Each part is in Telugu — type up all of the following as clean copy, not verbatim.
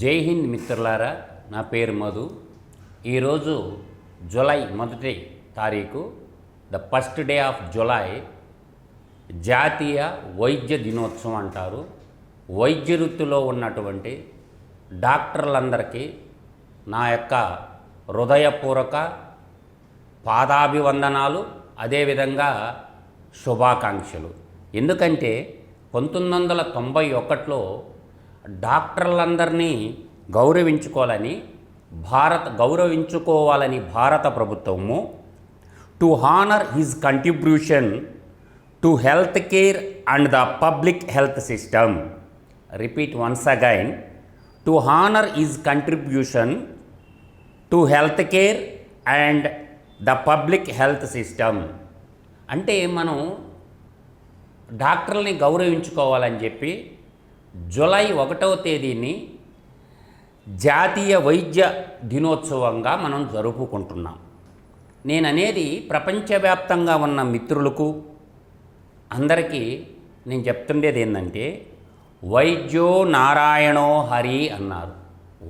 జై హింద్ మిత్రులారా, నా పేరు మధు. ఈరోజు జూలై 1 తారీఖు, the first day of July, జాతీయ వైద్య దినోత్సవం అంటారు. వైద్య వృత్తిలో ఉన్నటువంటి డాక్టర్లందరికీ నా యొక్క హృదయపూర్వక పాదాభివందనాలు, అదేవిధంగా శుభాకాంక్షలు. ఎందుకంటే 1991లో డాక్టర్లందరినీ గౌరవించుకోవాలని భారత ప్రభుత్వము to honour his contribution to health care and the public health system. Repeat once again, to honour his contribution to health care and the public health system. అంటే మనం డాక్టర్లని గౌరవించుకోవాలని చెప్పి జూలై 1వ తేదీని జాతీయ వైద్య దినోత్సవంగా మనం జరుపుకుంటున్నాం. నేననేది ప్రపంచవ్యాప్తంగా ఉన్న మిత్రులకు అందరికీ నేను చెప్తుండేది ఏంటంటే, వైద్యో నారాయణో హరి అన్నారు.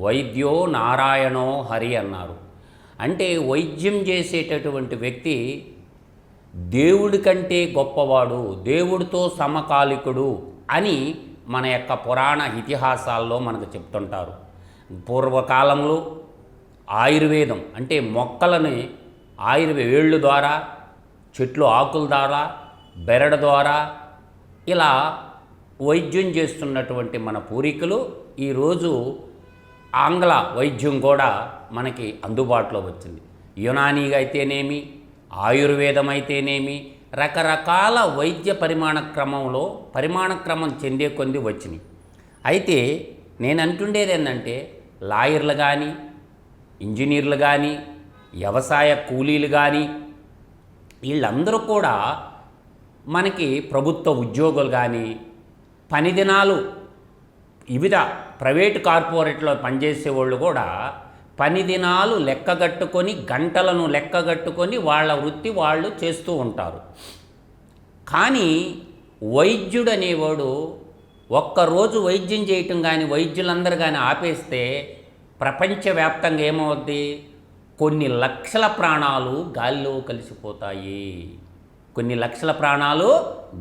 వైద్యో నారాయణో హరి అన్నారు. అంటే వైద్యం చేసేటటువంటి వ్యక్తి దేవుడి కంటే గొప్పవాడు, దేవుడితో సమకాలికుడు అని మన యొక్క పురాణ ఇతిహాసాల్లో మనకు చెప్తుంటారు. పూర్వకాలంలో ఆయుర్వేదం అంటే మొక్కలని వేళ్ళు ద్వారా, చెట్లు ఆకుల ద్వారా, బెరడు ద్వారా ఇలా వైద్యం చేస్తున్నటువంటి మన పూర్వీకులు ఈరోజు ఆంగ్ల వైద్యం కూడా మనకి అందుబాటులో వచ్చింది. యునానీగా అయితేనేమి, ఆయుర్వేదం అయితేనేమి, రకరకాల వైద్య పరిమాణక్రమం చెందే కొంది వచ్చినాయి. అయితే నేను అంటుండేది ఏంటంటే, లాయర్లు కానీ, ఇంజనీర్లు కానీ, వ్యవసాయ కూలీలు కానీ, వీళ్ళందరూ కూడా మనకి ప్రభుత్వ ఉద్యోగులు కానీ, పని దినాలు వివిధ ప్రైవేటు కార్పొరేట్లో పనిచేసే వాళ్ళు కూడా పని దినాలు లెక్కగట్టుకొని, గంటలను లెక్కగట్టుకొని వాళ్ళ వృత్తి వాళ్ళు చేస్తూ ఉంటారు. కానీ వైద్యుడు అనేవాడు ఒక్కరోజు వైద్యం చేయటం కానీ, వైద్యులందరూ కానీ ఆపేస్తే ప్రపంచవ్యాప్తంగా ఏమవుద్ది? కొన్ని లక్షల ప్రాణాలు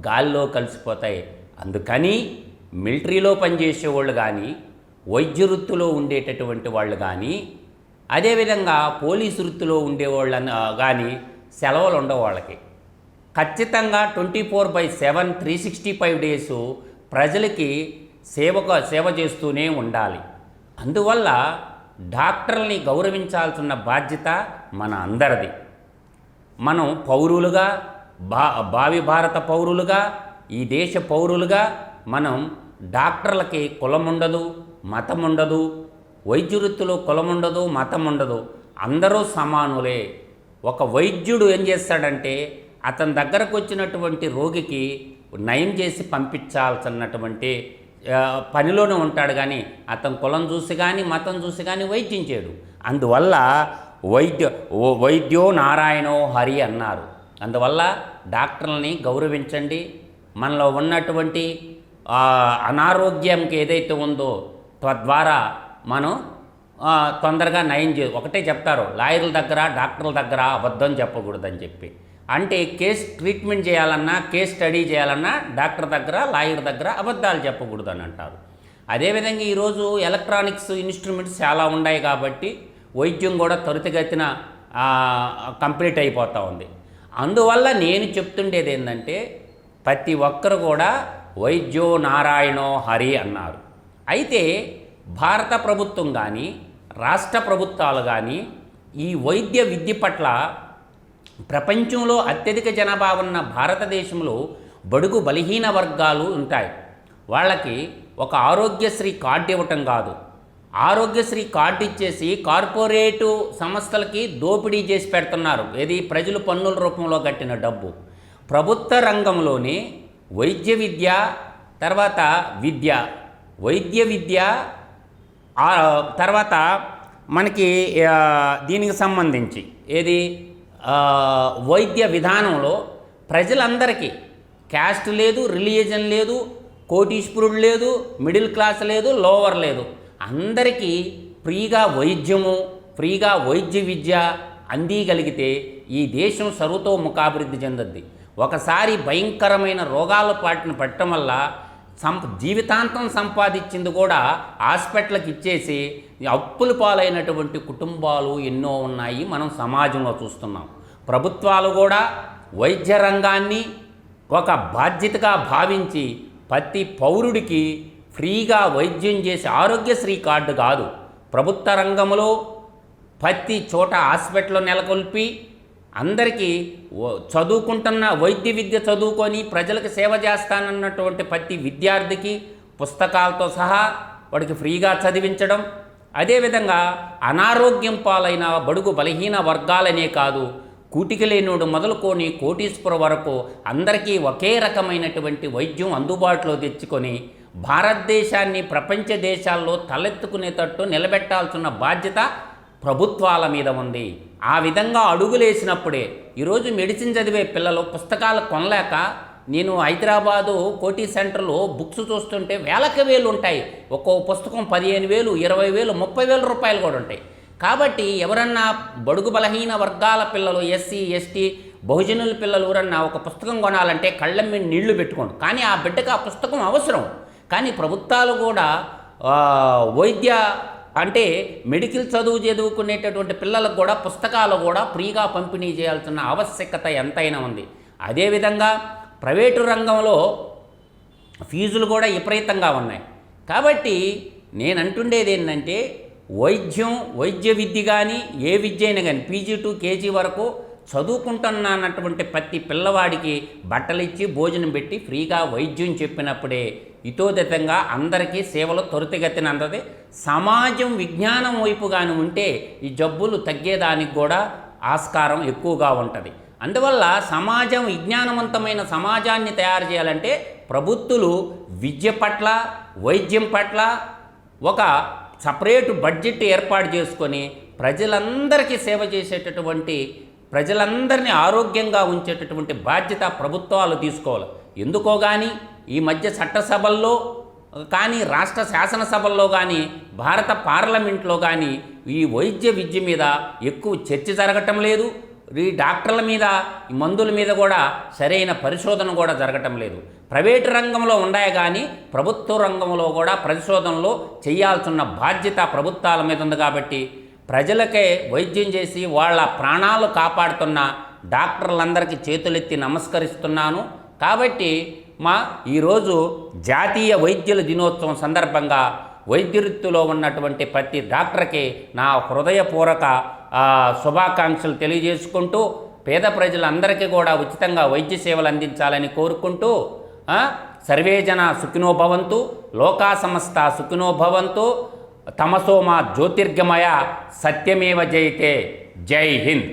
గాల్లో కలిసిపోతాయి. అందుకని మిలిటరీలో పనిచేసేవాళ్ళు కానీ, వైద్య వృత్తిలో ఉండేటటువంటి వాళ్ళు కానీ, అదేవిధంగా పోలీసు వృత్తిలో ఉండేవాళ్ళని కానీ సెలవులు ఉండవు వాళ్ళకి. ఖచ్చితంగా 24/7 365 డేసు ప్రజలకి సేవ చేస్తూనే ఉండాలి. అందువల్ల డాక్టర్ని గౌరవించాల్సిన బాధ్యత మన అందరిది. మనం పౌరులుగా, భావి భారత పౌరులుగా, ఈ దేశ పౌరులుగా మనం డాక్టర్లకి కులం ఉండదు, మతం ఉండదు. వైద్య వృత్తిలో కులం ఉండదు, మతం ఉండదు. అందరూ సమానులే. ఒక వైద్యుడు ఏం చేస్తాడంటే, అతని దగ్గరకు వచ్చినటువంటి రోగికి నయం చేసి పంపించాల్సినటువంటి పనిలోనే ఉంటాడు. కానీ అతని కులం చూసి కానీ, మతం చూసి కానీ వైద్యం చేయడు. అందువల్ల వైద్యో నారాయణో హరి అన్నారు. అందువల్ల డాక్టర్లని గౌరవించండి. మనలో ఉన్నటువంటి అనారోగ్యంకి ఏదైతే ఉందో తద్వారా మనం తొందరగా నయం ఒకటే చెప్తారు, లాయర్ల దగ్గర, డాక్టర్ల దగ్గర అబద్ధం చెప్పకూడదని చెప్పి. అంటే ట్రీట్మెంట్ చేయాలన్నా, కేస్ స్టడీ చేయాలన్నా డాక్టర్ దగ్గర, లాయర్ దగ్గర అబద్ధాలు చెప్పకూడదని అంటారు. అదేవిధంగా ఈరోజు ఎలక్ట్రానిక్స్ ఇన్స్ట్రుమెంట్స్ చాలా ఉన్నాయి కాబట్టి వైద్యం కూడా త్వరితగతిన కంప్లీట్ అయిపోతూ ఉంది. అందువల్ల నేను చెప్తుండేది ఏంటంటే, ప్రతి ఒక్కరు కూడా వైద్యో నారాయణో హరి అన్నారు. అయితే భారత ప్రభుత్వం కానీ, రాష్ట్ర ప్రభుత్వాలు కానీ ఈ వైద్య విద్య పట్ల ప్రపంచంలో అత్యధిక జనాభా ఉన్న భారతదేశంలో బడుగు బలహీన వర్గాలు ఉంటాయి. వాళ్ళకి ఒక ఆరోగ్యశ్రీ కార్డు ఇవ్వటం కాదు, ఆరోగ్యశ్రీ కార్డు ఇచ్చేసి కార్పొరేటు సంస్థలకి దోపిడీ చేసి పెడుతున్నారు. ఏది? ప్రజలు పన్నుల రూపంలో కట్టిన డబ్బు. ప్రభుత్వ రంగంలోనే వైద్య విద్య, తర్వాత వైద్య విద్య తర్వాత మనకి దీనికి సంబంధించి ఏది వైద్య విధానంలో ప్రజలందరికీ క్యాస్ట్ లేదు, రిలీజన్ లేదు, కోటీశ్వరుడు లేదు, మిడిల్ క్లాస్ లేదు, లోవర్ లేదు, అందరికీ ఫ్రీగా వైద్యము, ఫ్రీగా వైద్య విద్య అందిగలిగితే ఈ దేశం సర్వతోముఖాభివృద్ధి చెందుద్ది. ఒకసారి భయంకరమైన రోగాల పాటిన పట్టడం వల్ల జీవితాంతం సంపాదించింది కూడా హాస్పిటల్కి ఇచ్చేసి అప్పుల పాలైనటువంటి కుటుంబాలు ఎన్నో ఉన్నాయి, మనం సమాజంలో చూస్తున్నాం. ప్రభుత్వాలు కూడా వైద్య రంగాన్ని ఒక బాధ్యతగా భావించి ప్రతి పౌరుడికి ఫ్రీగా వైద్యం చేసి, ఆరోగ్యశ్రీ కార్డు కాదు, ప్రభుత్వ రంగంలో ప్రతి చోట హాస్పిటల్ నెలకొల్పి అందరికీ చదువుకుంటున్న వైద్య విద్య చదువుకొని ప్రజలకు సేవ చేస్తానన్నటువంటి ప్రతి విద్యార్థికి పుస్తకాలతో సహా వాడికి ఫ్రీగా చదివించడం. అదేవిధంగా అనారోగ్యం పాలైన బడుగు బలహీన వర్గాలనే కాదు, కూటికి లేనుడు మొదలుకొని కోటీశ్వర వరకు అందరికీ ఒకే రకమైనటువంటి వైద్యం అందుబాటులో తెచ్చుకొని భారతదేశాన్ని ప్రపంచ దేశాల్లో తలెత్తుకునేటట్టు నిలబెట్టాల్సిన బాధ్యత ప్రభుత్వాల మీద ఉంది. ఆ విధంగా అడుగులేసినప్పుడే ఈరోజు మెడిసిన్ చదివే పిల్లలు పుస్తకాలు కొనలేక, నేను హైదరాబాదు కోటి సెంటర్లో బుక్స్ చూస్తుంటే వేలకు వేలు ఉంటాయి. ఒక్కో పుస్తకం 15,000, 20,000, 30,000 రూపాయలు కూడా ఉంటాయి. కాబట్టి ఎవరన్నా బడుగు బలహీన వర్గాల పిల్లలు, ఎస్సీ ఎస్టీ బహుజనుల పిల్లలు ఎవరన్నా ఒక పుస్తకం కొనాలంటే కళ్ళ మీద నీళ్లు పెట్టుకోండి. కానీ ఆ బిడ్డకు ఆ పుస్తకం అవసరం. కానీ ప్రభుత్వాలు కూడా వైద్య అంటే మెడికల్ చదువుకునేటటువంటి పిల్లలకు కూడా పుస్తకాలు కూడా ఫ్రీగా పంపిణీ చేయాల్సిన ఆవశ్యకత ఎంతైనా ఉంది. అదేవిధంగా ప్రైవేటు రంగంలో ఫీజులు కూడా విపరీతంగా ఉన్నాయి. కాబట్టి నేను అంటుండేది ఏంటంటే వైద్య విద్య కానీ ఏ విద్య అయినా కానీ పీజీ టు కేజీ వరకు చదువుకుంటున్నటువంటి ప్రతి పిల్లవాడికి బట్టలిచ్చి భోజనం పెట్టి ఫ్రీగా వైద్యం చెప్పినప్పుడే ఇతోదితంగా అందరికీ సేవలు త్వరితగతిన అందది. సమాజం విజ్ఞానం వైపుగానే ఉంటే ఈ జబ్బులు తగ్గేదానికి కూడా ఆస్కారం ఎక్కువగా ఉంటుంది. అందువల్ల సమాజం విజ్ఞానవంతమైన సమాజాన్ని తయారు చేయాలంటే ప్రభుత్వాలు విద్య పట్ల, వైద్యం పట్ల ఒక సపరేటు బడ్జెట్ ఏర్పాటు చేసుకొని ప్రజలందరికీ సేవ చేసేటటువంటి, ప్రజలందరినీ ఆరోగ్యంగా ఉంచేటటువంటి బాధ్యత ప్రభుత్వాలు తీసుకోవాలి. ఎందుకో కానీ ఈ మధ్య చట్టసభల్లో కానీ, రాష్ట్ర శాసనసభల్లో కానీ, భారత పార్లమెంట్లో కానీ ఈ వైద్య విద్య మీద ఎక్కువ చర్చ జరగటం లేదు. ఈ డాక్టర్ల మీద, ఈ మందుల మీద కూడా సరైన పరిశోధన కూడా జరగటం లేదు. ప్రైవేటు రంగంలో ఉన్నాయి కానీ ప్రభుత్వ రంగంలో కూడా పరిశోధనలు చేయాల్సిన బాధ్యత ప్రభుత్వాల మీద ఉంది. కాబట్టి ప్రజలకే వైద్యం చేసి వాళ్ళ ప్రాణాలు కాపాడుతున్న డాక్టర్లందరికీ చేతులెత్తి నమస్కరిస్తున్నాను. కాబట్టి ఈరోజు జాతీయ వైద్యుల దినోత్సవం సందర్భంగా వైద్య వృత్తిలో ఉన్నటువంటి ప్రతి డాక్టర్కి నా హృదయపూర్వక శుభాకాంక్షలు తెలియజేసుకుంటూ, పేద ప్రజలందరికీ కూడా ఉచితంగా వైద్య సేవలు అందించాలని కోరుకుంటూ, సర్వే జన సుఖినో భవంతు, లోకా సమస్త సుఖినో భవంతు, తమసోమా జ్యోతిర్గమయ సత్యమేవ జయతే. జై హింద్.